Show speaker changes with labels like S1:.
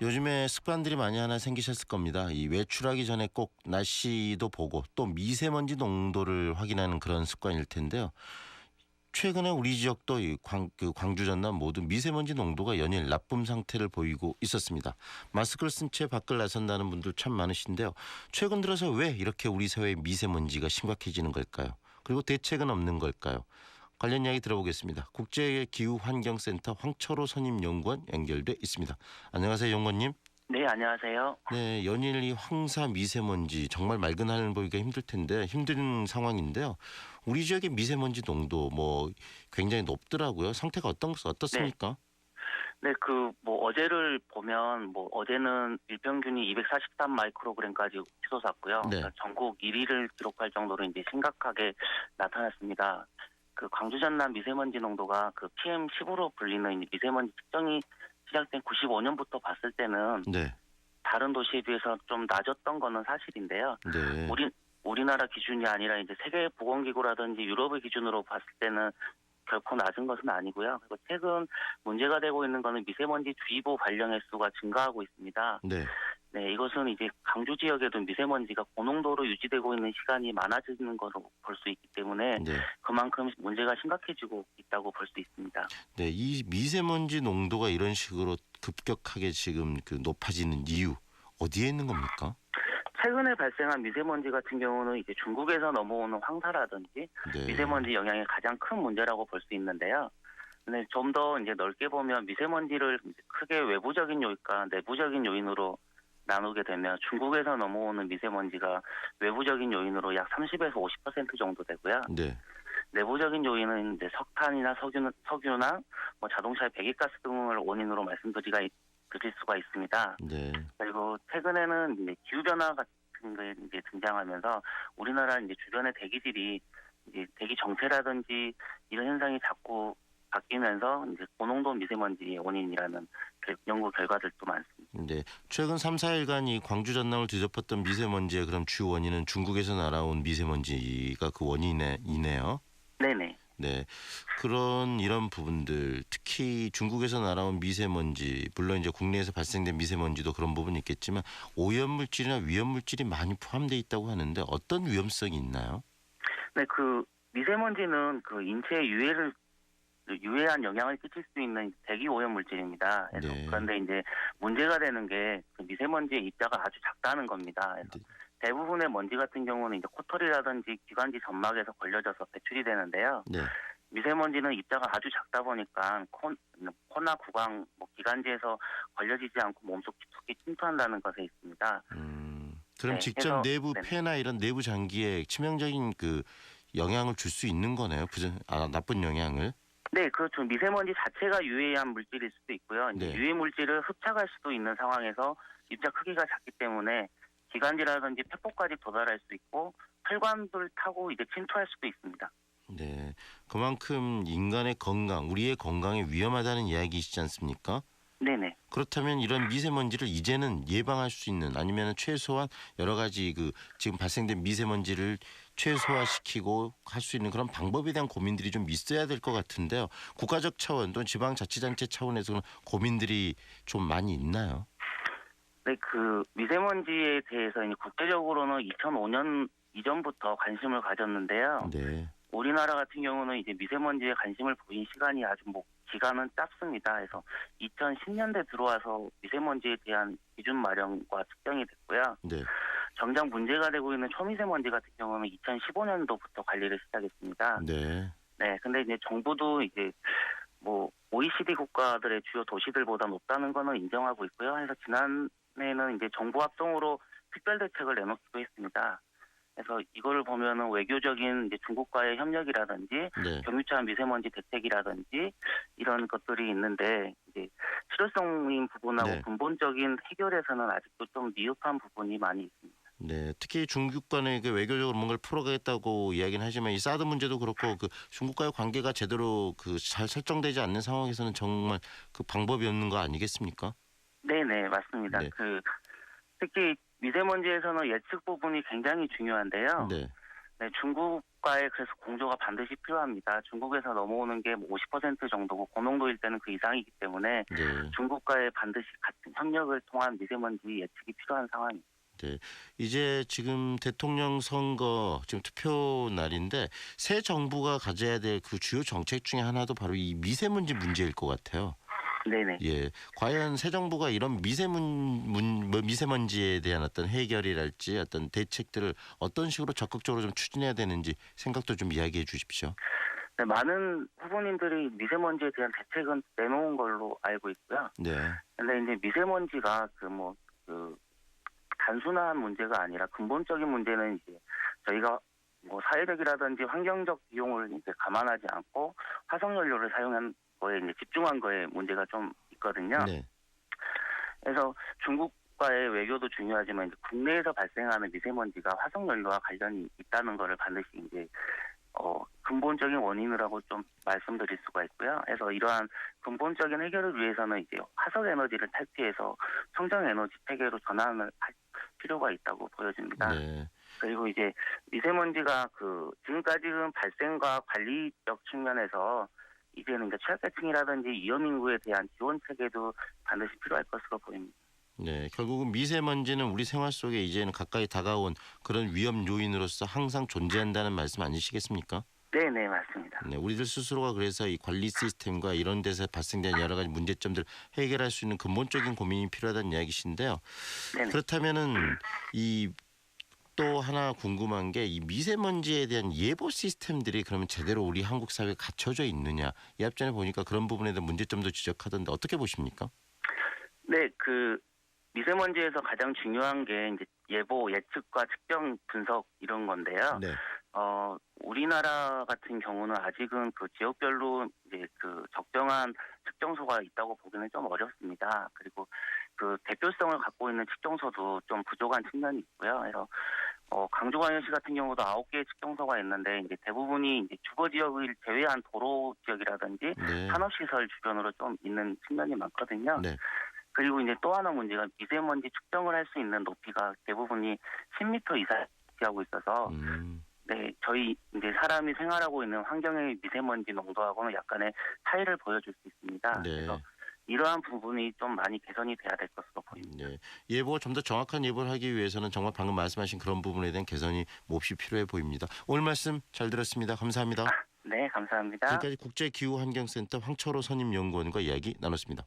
S1: 요즘에 습관들이 많이 하나 생기셨을 겁니다. 이 외출하기 전에 꼭 날씨도 보고 또 미세먼지 농도를 확인하는 그런 습관일 텐데요. 최근에 우리 지역도 광주 전남 모두 미세먼지 농도가 연일 나쁨 상태를 보이고 있었습니다. 마스크를 쓴 채 밖을 나선다는 분들 참 많으신데요. 최근 들어서 왜 이렇게 우리 사회의 미세먼지가 심각해지는 걸까요? 그리고 대책은 없는 걸까요? 관련 이야기 들어보겠습니다. 국제기후환경센터 황철호 선임연구원 연결돼 있습니다. 안녕하세요, 연구원님.
S2: 네, 안녕하세요.
S1: 네, 연일 이 황사 미세먼지 정말 맑은 하늘 보기가 힘들 텐데 힘든 상황인데요. 우리 지역의 미세먼지 농도 굉장히 높더라고요. 상태가
S2: 네,
S1: 어떻습니까?
S2: 네, 어제를 보면, 어제는 일평균이 243 마이크로그램까지 치솟았고요.
S1: 네,
S2: 그러니까 전국 1위를 기록할 정도로 이제 심각하게 나타났습니다. 그 광주 전남 미세먼지 농도가 그 PM10으로 불리는 미세먼지 측정이 시작된 95년부터 봤을 때는
S1: 네,
S2: 다른 도시에 비해서 좀 낮았던 거는 사실인데요.
S1: 네,
S2: 우리나라 기준이 아니라 이제 세계보건기구라든지 유럽의 기준으로 봤을 때는 결코 낮은 것은 아니고요. 그리고 최근 문제가 되고 있는 것은 미세먼지 주의보 발령 횟수가 증가하고 있습니다.
S1: 네,
S2: 네, 이것은 이제 강주 지역에도 미세먼지가 고농도로 유지되고 있는 시간이 많아지는 것으로 볼 수 있기 때문에
S1: 네,
S2: 그만큼 문제가 심각해지고 있다고 볼 수 있습니다.
S1: 네. 이 미세먼지 농도가 이런 식으로 급격하게 지금 높아지는 이유 어디에 있는 겁니까?
S2: 최근에 발생한 미세먼지 같은 경우는 이제 중국에서 넘어오는 황사라든지
S1: 네,
S2: 미세먼지 영향이 가장 큰 문제라고 볼 수 있는데요. 근데 좀 더 이제 넓게 보면 미세먼지를 이제 크게 외부적인 요인과 내부적인 요인으로 나누게 되면 중국에서 넘어오는 미세먼지가 외부적인 요인으로 약 30에서 50% 정도 되고요.
S1: 네,
S2: 내부적인 요인은 이제 석탄이나 석유나 자동차의 배기가스 등을 원인으로 드릴 수가 있습니다.
S1: 네,
S2: 그리고 최근에는 이제 기후 변화 같은 게 이제 등장하면서 우리나라 이제 주변의 대기질이 이제 대기 정체라든지 이런 현상이 자꾸 바뀌면서 이제 고농도 미세먼지의 원인이라는 연구 결과들도 많습니다.
S1: 네. 최근 3, 4일간 이 광주 전남을 뒤덮었던 미세먼지의 그럼 주 원인은 중국에서 날아온 미세먼지가 그 원인이네요.
S2: 네네.
S1: 네. 이런 부분들 특히 중국에서 날아온 미세먼지 물론 이제 국내에서 발생된 미세먼지도 그런 부분이 있겠지만 오염물질이나 위험물질이 많이 포함되어 있다고 하는데 어떤 위험성이 있나요?
S2: 네, 그 미세먼지는 그 인체에 유해한 영향을 끼칠 수 있는 대기 오염 물질입니다. 그래서
S1: 네.
S2: 그런데 이제 문제가 되는 게 그 미세먼지의 입자가 아주 작다는 겁니다. 그래서
S1: 네.
S2: 대부분의 먼지 같은 경우는 이제 코털이라든지 기관지 점막에서 걸려져서 배출이 되는데요.
S1: 네.
S2: 미세먼지는 입자가 아주 작다 보니까 코나 구강, 기관지에서 걸려지지 않고 몸속 깊숙이 침투한다는 것에 있습니다.
S1: 그럼
S2: 네,
S1: 직접
S2: 그래서
S1: 내부
S2: 네.
S1: 폐나 이런 내부 장기에 치명적인 영향을 줄 수 있는 거네요. 나쁜 영향을.
S2: 네, 그렇죠. 미세먼지 자체가 유해한 물질일 수도 있고요. 이제
S1: 네.
S2: 유해 물질을 흡착할 수도 있는 상황에서 입자 크기가 작기 때문에 기관지라든지 폐포까지 도달할 수 있고 혈관을 타고 이제 침투할 수도 있습니다.
S1: 네. 그만큼 인간의 건강, 우리의 건강에 위험하다는 이야기이시지 않습니까?
S2: 네네.
S1: 그렇다면 이런 미세먼지를 이제는 예방할 수 있는 아니면 최소한 여러 가지 지금 발생된 미세먼지를 최소화시키고 할 수 있는 그런 방법에 대한 고민들이 좀 있어야 될 것 같은데요. 국가적 차원 또는 지방자치단체 차원에서는 고민들이 좀 많이 있나요?
S2: 네, 그 미세먼지에 대해서 이제 국제적으로는 2005년 이전부터 관심을 가졌는데요.
S1: 네.
S2: 우리나라 같은 경우는 이제 미세먼지에 관심을 보인 시간이 아주 기간은 짧습니다. 그래서 2010년대 들어와서 미세먼지에 대한 기준 마련과 측정이 됐고요.
S1: 네.
S2: 정작 문제가 되고 있는 초미세먼지 같은 경우는 2015년도부터 관리를 시작했습니다.
S1: 네.
S2: 네, 근데 이제 정부도 이제 OECD 국가들의 주요 도시들보다 높다는 거는 인정하고 있고요. 그래서 지난해에는 이제 정부 합동으로 특별 대책을 내놓기도 했습니다. 그래서 이거를 보면은 외교적인 이제 중국과의 협력이라든지
S1: 네.
S2: 경유차 미세먼지 대책이라든지 이런 것들이 있는데 이제 실효성인 부분하고
S1: 네.
S2: 근본적인 해결에서는 아직도 좀 미흡한 부분이 많이 있습니다.
S1: 네, 특히 중국 간에 외교적으로 뭔가를 풀어가겠다고 이야기는 하지만 이 사드 문제도 그렇고 중국과의 관계가 제대로 잘 설정되지 않는 상황에서는 정말 방법이 없는 거 아니겠습니까?
S2: 네네, 맞습니다.
S1: 네.
S2: 특히 미세먼지에서는 예측 부분이 굉장히 중요한데요.
S1: 네.
S2: 네, 중국과의 그래서 공조가 반드시 필요합니다. 중국에서 넘어오는 게 50% 정도고 고농도일 때는 그 이상이기 때문에
S1: 네.
S2: 중국과의 반드시 같은 협력을 통한 미세먼지 예측이 필요한 상황입니다.
S1: 네. 이제 지금 대통령 선거 지금 투표 날인데 새 정부가 가져야 될 그 주요 정책 중에 하나도 바로 이 미세먼지 문제일 것 같아요.
S2: 네네.
S1: 예. 과연 새 정부가 이런 미세먼지에 대한 어떤 해결이랄지 어떤 대책들을 어떤 식으로 적극적으로 좀 추진해야 되는지 생각도 좀 이야기해 주십시오.
S2: 네, 많은 후보님들이 미세먼지에 대한 대책은 내놓은 걸로 알고 있고요.
S1: 네.
S2: 근데 이제 미세먼지가 그 단순한 문제가 아니라 근본적인 문제는 이제 저희가 뭐 사회적이라든지 환경적 비용을 이제 감안하지 않고 화석연료를 사용한 거에 이제 집중한 거에 문제가 좀 있거든요.
S1: 네.
S2: 그래서 중국과의 외교도 중요하지만 이제 국내에서 발생하는 미세먼지가 화석연료와 관련이 있다는 거를 반드시 이제 근본적인 원인이라고 좀 말씀드릴 수가 있고요. 그래서 이러한 근본적인 해결을 위해서는 이제 화석 에너지를 탈피해서 청정 에너지 체계로 전환을 할 필요가 있다고 보여집니다.
S1: 네.
S2: 그리고 이제 미세먼지가 지금까지는 발생과 관리적 측면에서 이제는 이제 취약계층이라든지 위험 인구에 대한 지원 체계도 반드시 필요할 것으로 보입니다.
S1: 네. 결국은 미세먼지는 우리 생활 속에 이제는 가까이 다가온 그런 위험 요인으로서 항상 존재한다는 말씀 아니시겠습니까?
S2: 네, 맞습니다.
S1: 네, 우리들 스스로가 그래서 이 관리 시스템과 이런 데서 발생된 여러 가지 문제점들 해결할 수 있는 근본적인 고민이 필요하다는 이야기신데요.
S2: 네네.
S1: 그렇다면은 이 또 하나 궁금한 게 이 미세먼지에 대한 예보 시스템들이 그러면 제대로 우리 한국 사회에 갖춰져 있느냐? 이 앞전에 보니까 그런 부분에 대한 문제점도 지적하던데 어떻게 보십니까?
S2: 네, 미세먼지에서 가장 중요한 게 이제 예보, 예측과 측정, 분석 이런 건데요.
S1: 네.
S2: 우리나라 같은 경우는 아직은 그 지역별로 이제 그 적정한 측정소가 있다고 보기는 좀 어렵습니다. 그리고 그 대표성을 갖고 있는 측정소도 좀 부족한 측면이 있고요. 그래서 강조광역시 같은 경우도 9개의 측정소가 있는데 이제 대부분이 이제 주거 지역을 제외한 도로 지역이라든지
S1: 네.
S2: 산업시설 주변으로 좀 있는 측면이 많거든요.
S1: 네.
S2: 그리고 이제 또 하나 문제가 미세먼지 측정을 할 수 있는 높이가 대부분이 10m 이상 하고 있어서 네, 저희 이제 사람이 생활하고 있는 환경의 미세먼지 농도하고는 약간의 차이를 보여줄 수 있습니다.
S1: 네.
S2: 그래서 이러한 부분이 좀 많이 개선이 돼야 될 것으로 보입니다.
S1: 네. 예보 좀 더 정확한 예보를 하기 위해서는 정말 방금 말씀하신 그런 부분에 대한 개선이 몹시 필요해 보입니다. 오늘 말씀 잘 들었습니다. 감사합니다.
S2: 네, 감사합니다.
S1: 지금까지 국제기후환경센터 황철호 선임연구원과 이야기 나눴습니다.